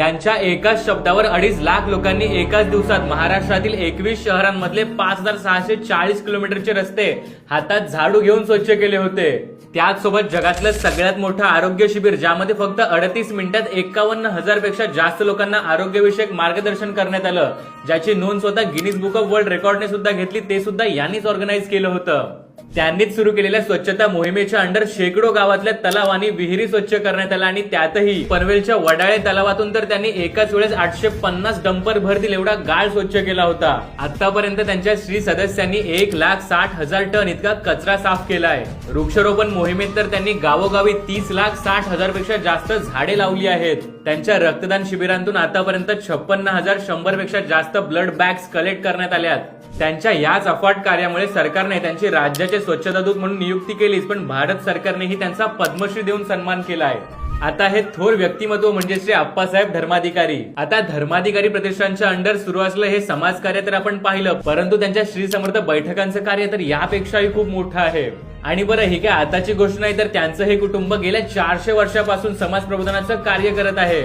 यांच्या एकाच शब्दावर 2.5 लाख लोकांनी एकाच दिवसात महाराष्ट्रातील 21 शहरांमधले 5640 किलोमीटरचे रस्ते हातात झाडू घेऊन स्वच्छ केले होते। त्याचसोबत जगातलं सगळ्यात मोठं आरोग्य शिबिर, ज्यामध्ये फक्त 38 मिनिटात 51,000 पेक्षा जास्त लोकांना आरोग्यविषयक मार्गदर्शन करण्यात आलं, ज्याची नोंद स्वतः गिनीज बुक ऑफ वर्ल्ड रेकॉर्डने सुद्धा घेतली, ते सुद्धा यांनीच ऑर्गनाईज केलं होतं। त्यांनीच सुरू केलेल्या स्वच्छता मोहिमेच्या अंडर शेकडो गावातल्या तलाव आणि विहिरी स्वच्छ करण्यात आल्या आणि त्यातही पनवेलच्या वडाळे तलावातून तर त्यांनी एकाच वेळेस 850 डंपर भरतील एवढा गाळ स्वच्छ केला होता। आतापर्यंत त्यांच्या श्री सदस्यांनी 1,60,000 टन इतका कचरा साफ केलाय। वृक्षारोपण मोहिमेत तर त्यांनी गावोगावी 30,60,000 पेक्षा जास्त झाडे लावली आहेत। त्यांच्या रक्तदान शिबिरांतून आतापर्यंत 56,100 पेक्षा जास्त ब्लड बॅग्स कलेक्ट करण्यात आल्यात। त्यांच्या याच अफाट कार्यामुळे सरकारने त्यांची राज्याचे स्वच्छता दूत म्हणून नियुक्ती केलीच, पण भारत सरकारनेही त्यांचा पद्मश्री देऊन सन्मान केलाय। आता हे थोर व्यक्तिमत्व म्हणजे श्री अप्पासाहेब धर्माधिकारी। आता धर्माधिकारी प्रतिष्ठानच्या अंडर सुरू असलं हे समाजकार्य तर आपण पाहिलं, परंतु त्यांच्या श्री समर्थ बैठकांचं कार्य तर यापेक्षाही खूप मोठं आहे। आणि बरं, ही काय आताची गोष्ट नाही, तर त्यांचं हे कुटुंब गेल्या 400 वर्षापासून समाज प्रबोधनाचं कार्य करत आहे।